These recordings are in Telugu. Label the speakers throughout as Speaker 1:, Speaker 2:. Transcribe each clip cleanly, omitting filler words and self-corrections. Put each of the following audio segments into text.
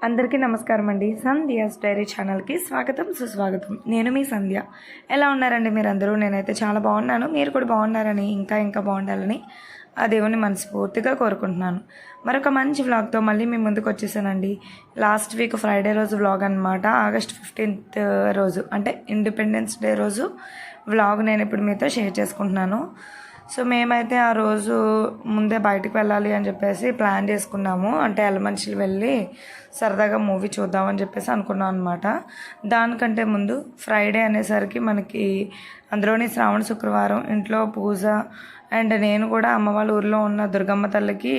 Speaker 1: అందరికీ నమస్కారం అండి. సంధ్యాస్ డైరీ ఛానల్కి స్వాగతం సుస్వాగతం. నేను మీ సంధ్య. ఎలా ఉన్నారండి మీరందరూ? నేనైతే చాలా బాగున్నాను. మీరు కూడా బాగున్నారని ఇంకా బాగుండాలని ఆ దేవుని మనస్ఫూర్తిగా కోరుకుంటున్నాను. మరొక మంచి వ్లాగ్తో మళ్ళీ మీ ముందుకు వచ్చేసానండి. లాస్ట్ వీక్ ఫ్రైడే రోజు వ్లాగ్ అనమాట. ఆగస్ట్ 15th రోజు అంటే ఇండిపెండెన్స్ డే రోజు వ్లాగ్ నేను ఇప్పుడు మీతో షేర్ చేసుకుంటున్నాను. సో మేమైతే ఆ రోజు ముందే బయటికి వెళ్ళాలి అని చెప్పేసి ప్లాన్ చేసుకున్నాము. అంటే ఎలమంచిలు వెళ్ళి సరదాగా మూవీ చూద్దామని చెప్పేసి అనుకున్నాం అనమాట. దానికంటే ముందు ఫ్రైడే అనేసరికి మనకి అందులోని శ్రావణ శుక్రవారం ఇంట్లో పూజ అండ్ నేను కూడా అమ్మ వాళ్ళ ఊరిలో ఉన్న దుర్గమ్మ తల్లికి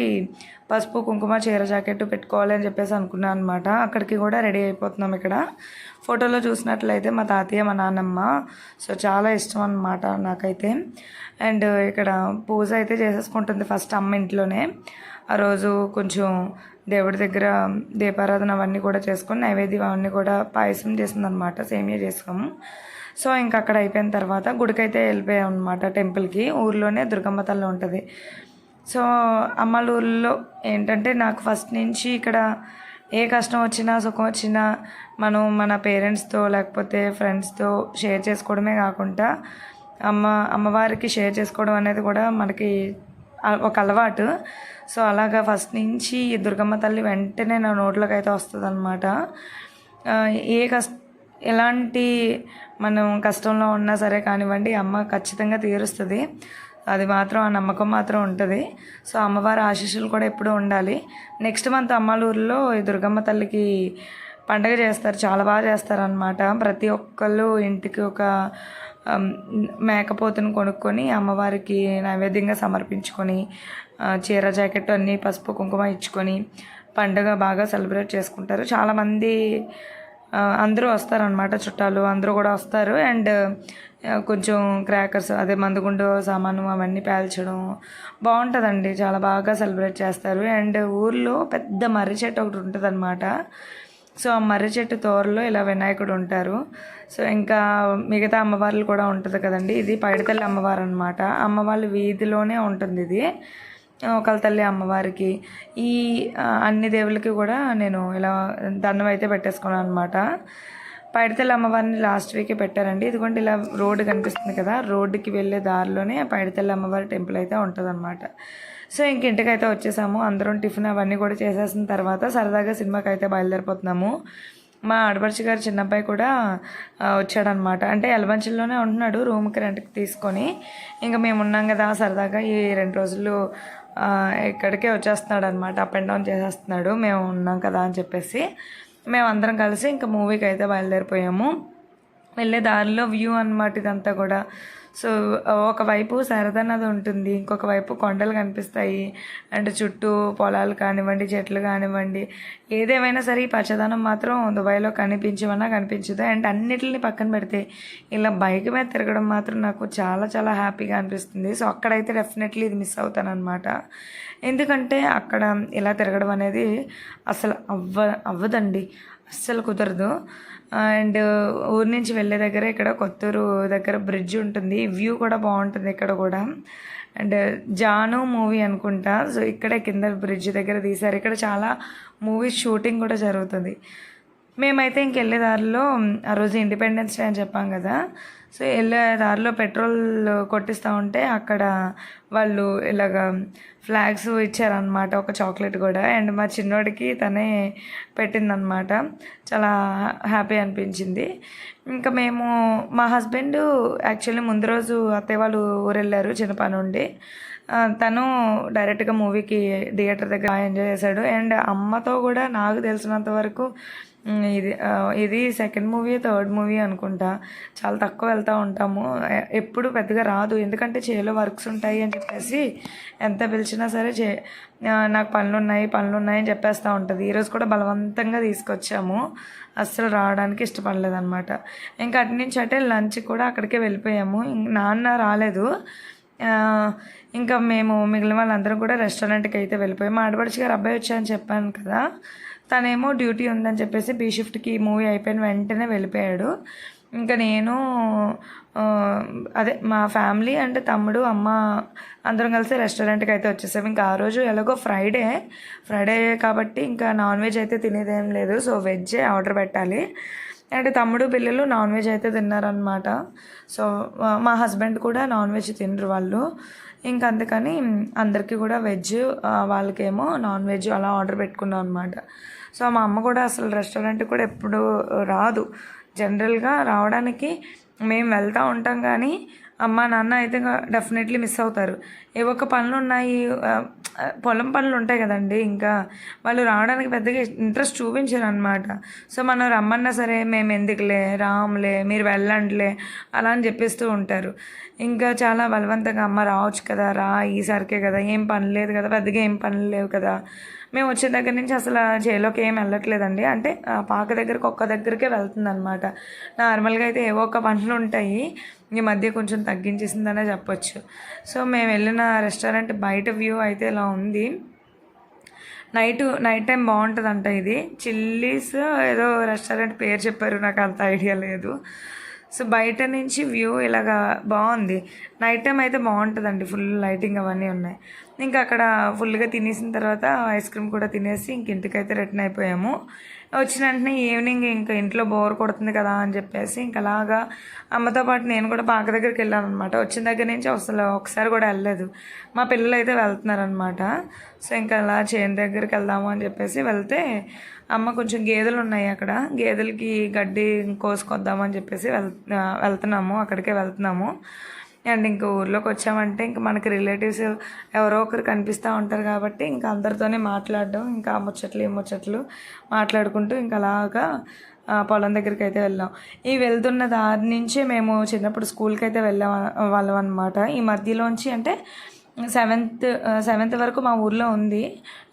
Speaker 1: పసుపు కుంకుమ చీర జాకెట్ పెట్టుకోవాలి అని చెప్పేసి అనుకున్నాను అనమాట. అక్కడికి కూడా రెడీ అయిపోతున్నాం. ఇక్కడ ఫోటోలో చూసినట్లయితే మా తాతయ్య మా నాన్నమ్మ. సో చాలా ఇష్టం అన్నమాట నాకైతే. అండ్ ఇక్కడ పూజ అయితే చేసేసుకుంటుంది ఫస్ట్ అమ్మ ఇంట్లోనే. ఆ రోజు కొంచెం దేవుడి దగ్గర దీపారాధన అవన్నీ కూడా చేసుకొని నైవేద్యం అవన్నీ కూడా పాయసం చేసింది అనమాట. సేమియా చేసుకోము. సో ఇంకా అక్కడ అయిపోయిన తర్వాత గుడికైతే వెళ్ళిపోయాం అనమాట. టెంపుల్కి ఊర్లోనే దుర్గమ్మ తల్లి ఉంటుంది. సో అమ్మల ఊర్లో ఏంటంటే నాకు ఫస్ట్ నుంచి ఇక్కడ ఏ కష్టం వచ్చినా సుఖం వచ్చినా మనం మన పేరెంట్స్తో లేకపోతే ఫ్రెండ్స్తో షేర్ చేసుకోవడమే కాకుండా అమ్మవారికి షేర్ చేసుకోవడం అనేది కూడా మనకి ఒక అలవాటు. సో అలాగా ఫస్ట్ నుంచి దుర్గమ్మ తల్లి వెంటనే నా నోట్లోకి అయితే వస్తుంది అనమాట. ఏ ఎలాంటి మనం కష్టంలో ఉన్నా సరే కానివ్వండి, అమ్మ ఖచ్చితంగా తీరుస్తుంది. అది మాత్రం ఆ నమ్మకం మాత్రం ఉంటుంది. సో అమ్మవారి ఆశీస్సులు కూడా ఎప్పుడూ ఉండాలి. నెక్స్ట్ మంత్ అమ్మలూరులో ఈ దుర్గమ్మ తల్లికి పండగ చేస్తారు. చాలా బాగా చేస్తారనమాట. ప్రతి ఒక్కళ్ళు ఇంటికి ఒక మేకపోతును కొనుక్కొని అమ్మవారికి నైవేద్యంగా సమర్పించుకొని చీర జాకెట్ అన్నీ పసుపు కుంకుమ ఇచ్చుకొని పండుగ బాగా సెలబ్రేట్ చేసుకుంటారు. చాలామంది అందరూ వస్తారనమాట. చుట్టాలు అందరూ కూడా వస్తారు. అండ్ కొంచెం క్రాకర్స్ అదే మందుగుండు సామాను అవన్నీ పేల్చడం బాగుంటుందండి. చాలా బాగా సెలబ్రేట్ చేస్తారు. అండ్ ఊర్లో పెద్ద మర్రి చెట్టు ఒకటి ఉంటుంది అనమాట. సో ఆ మర్రి చెట్టు తోరలో ఇలా వినాయకుడు ఉంటారు. సో ఇంకా మిగతా అమ్మవార్లు కూడా ఉంటుంది కదండి. ఇది పైడితల్లి అమ్మవారు అనమాట. అమ్మవాళ్ళ వీధిలోనే ఉంటుంది ఇది. ఒకళ్ళ తల్లి అమ్మవారికి ఈ అన్ని దేవులకి కూడా నేను ఇలా దండం అయితే పెట్టేసుకున్నాను అనమాట. పైడితల్లి అమ్మవారిని లాస్ట్ వీకే పెట్టారండి. ఇదిగోండి ఇలా రోడ్డు కనిపిస్తుంది కదా, రోడ్డుకి వెళ్ళే దారిలోనే పైడితల్లి అమ్మవారి టెంపుల్ అయితే ఉంటుంది అనమాట. సో ఇంక ఇంటికైతే వచ్చేసాము. అందరం టిఫిన్ అవన్నీ కూడా చేసేసిన తర్వాత సరదాగా సినిమాకి అయితే బయలుదేరిపోతున్నాము. మా ఆడపడుచు గారు చిన్నబ్బాయి కూడా వచ్చాడనమాట. అంటే ఎలమంచిలోనే ఉంటున్నాడు రూమ్కి రెంట్కి తీసుకొని. ఇంకా మేము ఉన్నాం కదా సరదాగా ఈ 2 రోజులు ఇక్కడికే వచ్చేస్తున్నాడు అనమాట. అప్ అండ్ డౌన్ చేసేస్తున్నాడు. మేము ఉన్నాం కదా అని చెప్పేసి మేము అందరం కలిసి ఇంకా మూవీకి అయితే బయలుదేరిపోయాము. వెళ్ళే దారిలో వ్యూ అనమాట ఇదంతా కూడా. సో ఒకవైపు శారదా నది ఉంటుంది, ఇంకొక వైపు కొండలు కనిపిస్తాయి. అండ్ చుట్టూ పొలాలు కానివ్వండి, చెట్లు కానివ్వండి, ఏదేమైనా సరే ఈ పచ్చదనం మాత్రం దుబాయ్లో కనిపించమన్నా కనిపించదు. అండ్ అన్నిటిని పక్కన పెడితే ఇలా బైక్ మీద తిరగడం మాత్రం నాకు చాలా చాలా హ్యాపీగా అనిపిస్తుంది. సో అక్కడైతే డెఫినెట్లీ ఇది మిస్ అవుతాను అనమాట. ఎందుకంటే అక్కడ ఇలా తిరగడం అనేది అసలు అవ్వదండి, అస్సలు కుదరదు. అండ్ ఊరి నుంచి వెళ్ళే దగ్గర ఇక్కడ కొత్తూరు దగ్గర బ్రిడ్జ్ ఉంటుంది. వ్యూ కూడా బాగుంటుంది ఇక్కడ కూడా. అండ్ జాను మూవీ అనుకుంటా. సో ఇక్కడే కింద బ్రిడ్జ్ దగ్గర తీశారు. ఇక్కడ చాలా మూవీస్ షూటింగ్ కూడా జరుగుతుంది. మేమైతే ఇంకెళ్ళే దారిలో ఆ రోజు ఇండిపెండెన్స్ డే అని చెప్పాం కదా. సో వెళ్ళే దారిలో పెట్రోల్ కొట్టిస్తూ ఉంటే అక్కడ వాళ్ళు ఇలాగ ఫ్లాగ్స్ ఇచ్చారనమాట, ఒక చాక్లెట్ కూడా. అండ్ మా చిన్నోడికి తనే పెట్టిందనమాట. చాలా హ్యాపీ అనిపించింది. ఇంకా మేము మా హస్బెండ్ యాక్చువల్లీ ముందు రోజు అత్తయ్య వాళ్ళు ఊరు వెళ్ళారు చిన్న పని ఉండి. తను డైరెక్ట్గా మూవీకి థియేటర్ దగ్గర ఎంజాయ్ చేశాడు. అండ్ అమ్మతో కూడా నాకు తెలిసినంత వరకు ఇది సెకండ్ మూవీ థర్డ్ మూవీ అనుకుంటా. చాలా తక్కువ వెళ్తూ ఉంటాము. ఎప్పుడు పెద్దగా రాదు, ఎందుకంటే చేలో వర్క్స్ ఉంటాయి అని చెప్పేసి ఎంత పిలిచినా సరే నాకు పనులు ఉన్నాయి అని చెప్పేస్తూ ఉంటుంది. ఈరోజు కూడా బలవంతంగా తీసుకొచ్చాము. అస్సలు రావడానికి ఇష్టపడలేదన్నమాట. ఇంకా అటు నుంచి అంటే లంచ్ కూడా అక్కడికే వెళ్ళిపోయాము. నాన్న రాలేదు. ఇంకా మేము మిగిలిన వాళ్ళందరం కూడా రెస్టారెంట్కి అయితే వెళ్ళిపోయాము. మా ఆడపడుచు గారు అబ్బాయి వచ్చాయని చెప్పాను కదా, తనేమో డ్యూటీ ఉందని చెప్పేసి బీ షిఫ్ట్కి మూవీ అయిపోయిన వెంటనే వెళ్ళిపోయాడు. ఇంకా నేను అదే మా ఫ్యామిలీ అండ్ తమ్ముడు అమ్మ అందరం కలిసి రెస్టారెంట్కి అయితే వచ్చేసాం. ఇంకా ఆ రోజు ఎలాగో ఫ్రైడే కాబట్టి ఇంకా నాన్ వెజ్ అయితే తినేదేం లేదు. సో వెజ్జే ఆర్డర్ పెట్టాలి. అండ్ తమ్ముడు పిల్లలు నాన్ వెజ్ అయితే తిన్నారనమాట. సో మా హస్బెండ్ కూడా నాన్ వెజ్ తినరు వాళ్ళు. ఇంకా అందుకని అందరికీ కూడా వెజ్, వాళ్ళకేమో నాన్ వెజ్ అలా ఆర్డర్ పెట్టుకున్నాం అనమాట. సో మా అమ్మ కూడా అసలు రెస్టారెంట్కి కూడా ఎప్పుడు రాదు. జనరల్గా రావడానికి మేము వెళ్తూ ఉంటాం కానీ అమ్మ నాన్న అయితే డెఫినెట్లీ మిస్ అవుతారు. ఏవో ఒక పనులు ఉన్నాయి, పొలం పనులు ఉంటాయి కదండి, ఇంకా వాళ్ళు రావడానికి పెద్దగా ఇంట్రెస్ట్ చూపించారు అనమాట. సో మనం రమ్మన్నా సరే మేము ఎందుకులే, రాములే, మీరు వెళ్ళండిలే అలా అని చెప్పిస్తూ ఉంటారు. ఇంకా చాలా బలవంతంగా అమ్మ రావచ్చు కదా, రా ఈసారికే కదా, ఏం పని లేదు కదా, పెద్దగా ఏం పనులు లేవు కదా. మేము వచ్చిన దగ్గర నుంచి అసలు చేలోకి ఏం వెళ్ళట్లేదండి. అంటే పాక దగ్గరకు ఒక్క దగ్గరికే వెళ్తుంది అనమాట. నార్మల్గా అయితే ఏవో ఒక పనులు ఉంటాయి. ఈ మధ్య కొంచెం తగ్గించేసిందనే చెప్పొచ్చు. సో మేము వెళ్ళిన రెస్టారెంట్ బయట వ్యూ అయితే ఇలా ఉంది. నైట్ టైం బాగుంటుందంట. ఇది చిల్లీస్ ఏదో రెస్టారెంట్ పేరు చెప్పారు, నాకు అంత ఐడియా లేదు. సో బయట నుంచి వ్యూ ఇలాగా బాగుంది. నైట్ టైం అయితే బాగుంటుందండి, ఫుల్ లైటింగ్ అవన్నీ ఉన్నాయి. ఇంకా అక్కడ ఫుల్గా తినేసిన తర్వాత ఐస్ క్రీమ్ కూడా తినేసి ఇంక ఇంటికైతే రిటర్న్ అయిపోయాము. వచ్చిన వెంటనే ఈవినింగ్ ఇంకా ఇంట్లో బోర్ కొడుతుంది కదా అని చెప్పేసి ఇంకా అలాగా అమ్మతో పాటు నేను కూడా పాక దగ్గరికి వెళ్ళాను అనమాట. వచ్చిన దగ్గర నుంచి అసలు ఒకసారి కూడా వెళ్ళలేదు. మా పిల్లలు అయితే వెళ్తున్నారనమాట. సో ఇంకా అలా చేను దగ్గరికి వెళ్దాము అని చెప్పేసి వెళ్తే అమ్మ కొంచెం గేదెలు ఉన్నాయి అక్కడ, గేదెలకి గడ్డి కోసుకొద్దామని చెప్పేసి వెళ్తున్నాము, అక్కడికే వెళ్తున్నాము. అండ్ ఇంకా ఊర్లోకి వచ్చామంటే ఇంకా మనకి రిలేటివ్స్ ఎవరో ఒకరు కనిపిస్తూ ఉంటారు కాబట్టి ఇంకా అందరితోనే మాట్లాడడం, ఇంకా ఈ ముచ్చట్లు మాట్లాడుకుంటూ ఇంకా అలాగా పొలం దగ్గరికి అయితే వెళ్ళాం. ఈ వెళ్తున్న దారి నుంచే మేము చిన్నప్పుడు స్కూల్కి అయితే వాళ్ళం అనమాట. ఈ మధ్యలోంచి అంటే సెవెంత్ వరకు మా ఊర్లో ఉంది.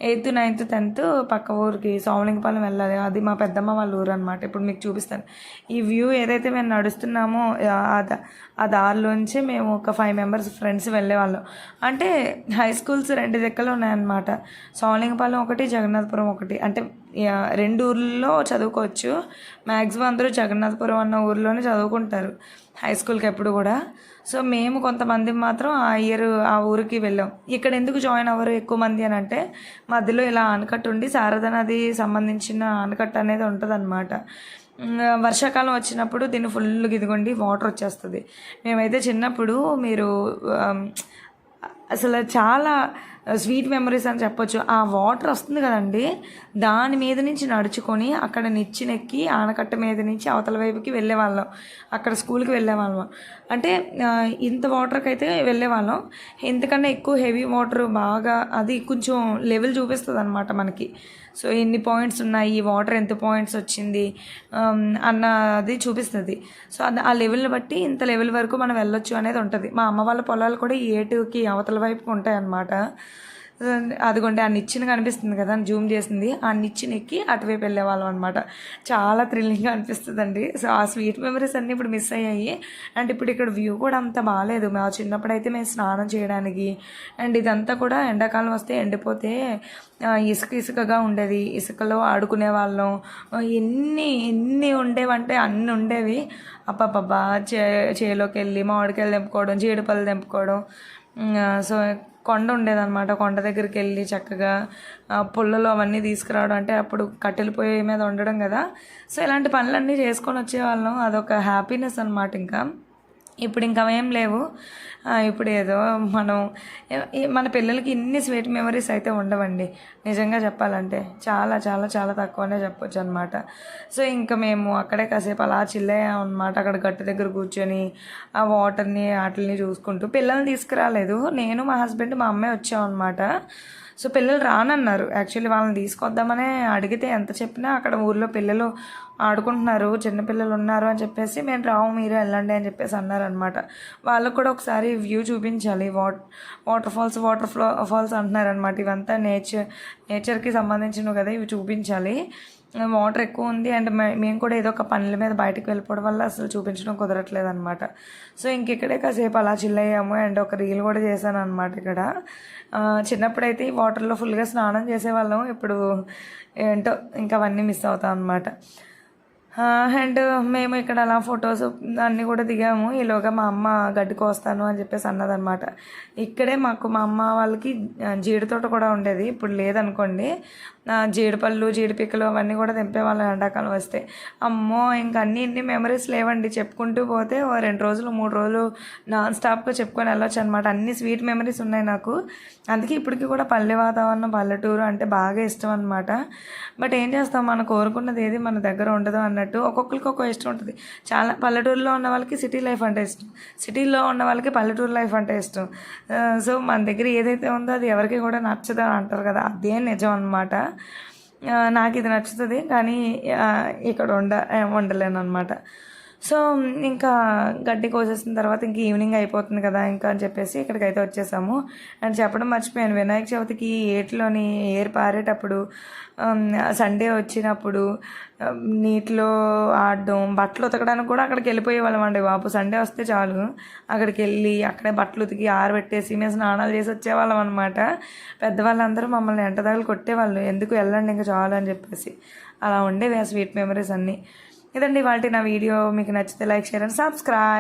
Speaker 1: 8th, 9th, 10th పక్క ఊరికి సోమలింగపాలెం వెళ్ళాలి. అది మా పెద్దమ్మ వాళ్ళ ఊరు అనమాట. ఇప్పుడు మీకు చూపిస్తాను. ఈ వ్యూ ఏదైతే మేము నడుస్తున్నామో ఆ దారిలోంచి మేము ఒక 5 members ఫ్రెండ్స్ వెళ్ళేవాళ్ళం. అంటే హై స్కూల్స్ 2 దగ్గరలో ఉన్నాయన్నమాట. సోమలింగపాలెం ఒకటి, జగన్నాథపురం ఒకటి. అంటే 2 ఊర్లలో చదువుకోవచ్చు. మ్యాక్సిమం అందరూ జగన్నాథపురం అన్న ఊరిలోనే చదువుకుంటారు హై స్కూల్కి ఎప్పుడు కూడా. సో మేము కొంతమంది మాత్రం ఆ ఇయర్ ఆ ఊరికి వెళ్ళాం. ఇక్కడ ఎందుకు జాయిన్ అవ్వరు ఎక్కువ మంది అని అంటే మధ్యలో ఇలా ఆనకట్ట ఉండి శారదా నది సంబంధించిన ఆనకట్ట అనేది ఉంటుంది అనమాట. వర్షాకాలం వచ్చినప్పుడు దీన్ని ఫుల్గా ఇదిగోండి వాటర్ వచ్చేస్తుంది. మేమైతే చిన్నప్పుడు మీరు అసలు చాలా స్వీట్ మెమరీస్ అని చెప్పొచ్చు. ఆ వాటర్ వస్తుంది కదండి, దాని మీద నుంచి నడుచుకొని అక్కడ నిచ్చినెక్కి ఆనకట్ట మీద నుంచి అవతల వైపుకి వెళ్ళేవాళ్ళం. అక్కడ స్కూల్కి వెళ్ళేవాళ్ళం. అంటే ఇంత వాటర్కి అయితే వెళ్ళేవాళ్ళం. ఇంతకన్నా ఎక్కువ హెవీ వాటర్ బాగా అది కొంచెం లెవెల్ చూపిస్తుంది అనమాట మనకి. సో ఎన్ని పాయింట్స్ ఉన్నాయి, ఈ వాటర్ ఎంత పాయింట్స్ వచ్చింది అన్నది చూపిస్తుంది. సో ఆ లెవెల్ని బట్టి ఇంత లెవెల్ వరకు మనం వెళ్ళొచ్చు అనేది ఉంటుంది. మా అమ్మ వాళ్ళ పొలాలు కూడా ఈ ఏటుకి అవతల వైపుకి ఉంటాయి అన్నమాట. అదిగోండి ఆ నిచ్చెన కనిపిస్తుంది కదా, జూమ్ చేసింది, ఆ నిచ్చెన ఎక్కి అటువైపు వెళ్ళేవాళ్ళం అనమాట. చాలా థ్రిల్లింగ్గా అనిపిస్తుందండి. సో ఆ స్వీట్ మెమరీస్ అన్నీ ఇప్పుడు మిస్ అయ్యాయి. అండ్ ఇప్పుడు ఇక్కడ వ్యూ కూడా అంత బాగాలేదు. మా చిన్నప్పుడు అయితే మేము స్నానం చేయడానికి అండ్ ఇదంతా కూడా ఎండాకాలం వస్తే ఎండిపోతే ఇసుకగా ఉండేది. ఇసుకలో ఆడుకునే వాళ్ళం. ఎన్ని ఉండేవంటే అన్నీ ఉండేవి. అబ్బబ్బబ్బా చేలోకి వెళ్ళి మామిడికాయలు తెంపుకోవడం, జీడిపళ్ళు తెంపుకోవడం. సో కొండ ఉండేదన్నమాట. కొండ దగ్గరికి వెళ్ళి చక్కగా పుల్లలు అవన్నీ తీసుకురావడం. అంటే అప్పుడు కట్టెల పొయ్యి మీద ఉండడం కదా. సో ఇలాంటి పనులన్నీ చేసుకొని వచ్చేవాళ్ళం. అదొక హ్యాపీనెస్ అనమాట. ఇప్పుడు ఇంకా ఏం లేవు. ఇప్పుడు ఏదో మన పిల్లలకి ఇన్ని స్వీట్ మెమరీస్ అయితే ఉండవండి నిజంగా చెప్పాలంటే. చాలా చాలా చాలా తక్కువనే చెప్పొచ్చు అనమాట. సో ఇంకా మేము అక్కడే కాసేపు అలా చిల్లయ్యాం అనమాట. అక్కడ గట్టు దగ్గర కూర్చొని ఆ వాటర్ని వాటిని చూసుకుంటూ. పిల్లల్ని తీసుకురాలేదు, నేను మా హస్బెండ్ మా అమ్మాయి వచ్చాం అనమాట. సో పిల్లలు రానన్నారు. యాక్చువల్లీ వాళ్ళని తీసుకొద్దామని అడిగితే ఎంత చెప్పినా అక్కడ ఊర్లో పిల్లలు ఆడుకుంటున్నారు, చిన్నపిల్లలు ఉన్నారు అని చెప్పేసి మేము రాము, మీరే వెళ్ళండి అని చెప్పేసి అన్నారనమాట. వాళ్ళకు కూడా ఒకసారి వ్యూ చూపించాలి. వాటర్ ఫాల్స్ అంటున్నారనమాట. ఇవంతా నేచర్కి సంబంధించినవి కదా, ఇవి చూపించాలి. వాటర్ ఎక్కువ ఉంది అండ్ మేము కూడా ఏదో ఒక పనుల మీద బయటకు వెళ్ళిపోవడం వల్ల అసలు చూపించడం కుదరట్లేదు అనమాట. సో ఇక్కడే కాసేపు అలా చిల్లయ్యాము అండ్ ఒక రీల్ కూడా చేశాను అనమాట. ఇక్కడ చిన్నప్పుడైతే ఈ వాటర్లో ఫుల్గా స్నానం చేసేవాళ్ళం. ఇప్పుడు ఏంటో ఇంకా అవన్నీ మిస్ అవుతాం అనమాట. అండ్ మేము ఇక్కడ అలా ఫొటోస్ అన్నీ కూడా దిగాము. ఈలోగా మా అమ్మ గడ్డి కోస్తాను అని చెప్పేసి అన్నదనమాట. ఇక్కడే మాకు మా అమ్మ వాళ్ళకి జీడి తోట కూడా ఉండేది, ఇప్పుడు లేదనుకోండి. జీడిపళ్ళు జీడిపిక్కలు అవన్నీ కూడా తెంపేవాళ్ళం ఎండాకాలం వస్తే. అమ్మో ఇంక ఇన్ని మెమరీస్ లేవండి, చెప్పుకుంటూ పోతే 2 రోజులు 3 రోజులు నాన్ స్టాప్గా చెప్పుకొని వెళ్ళొచ్చు అనమాట. అన్ని స్వీట్ మెమరీస్ ఉన్నాయి నాకు. అందుకే ఇప్పటికీ కూడా పల్లె వాతావరణం పల్లెటూరు అంటే బాగా ఇష్టం అనమాట. బట్ ఏం చేస్తాం, మనం కోరుకున్నది ఏది మన దగ్గర ఉండదు అన్నట్టు. ఒక్కొక్కరికి ఒక్కో ఇష్టం ఉంటుంది. చాలా పల్లెటూరులో ఉన్న వాళ్ళకి సిటీ లైఫ్ అంటే ఇష్టం, సిటీలో ఉన్న వాళ్ళకి పల్లెటూరు లైఫ్ అంటే ఇష్టం. సో మన దగ్గర ఏదైతే ఉందో అది ఎవరికి కూడా నచ్చదు అని అంటారు కదా, అదే నిజం అనమాట. నాకు ఇది నచ్చుతుంది కానీ ఇక్కడ ఉండలేను అనమాట. సో ఇంకా గడ్డి కోసేసిన తర్వాత ఇంక ఈవినింగ్ అయిపోతుంది కదా ఇంకా అని చెప్పేసి ఇక్కడికైతే వచ్చేసాము. అండ్ చెప్పడం మర్చిపోయాను, వినాయక చవితికి ఏటిలోని ఏరు పారేటప్పుడు సండే వచ్చినప్పుడు నీటిలో ఆడడం, బట్టలు ఉతకడానికి కూడా అక్కడికి వెళ్ళిపోయేవాళ్ళం అండి బాబు. సండే వస్తే చాలు అక్కడికి వెళ్ళి అక్కడే బట్టలు ఉతికి ఆరబెట్టేసి మేము స్నానాలు చేసి వచ్చేవాళ్ళం అనమాట. పెద్దవాళ్ళందరూ మమ్మల్ని ఎంటదాగలు కొట్టేవాళ్ళు, ఎందుకు వెళ్ళండి ఇంకా చాలు అని చెప్పేసి. అలా ఉండేవి ఆ స్వీట్ మెమరీస్ అన్నీ. ఇదండి వాటి నా వీడియో. మీకు నచ్చితే లైక్, షేర్ అండ్ సబ్స్క్రైబ్.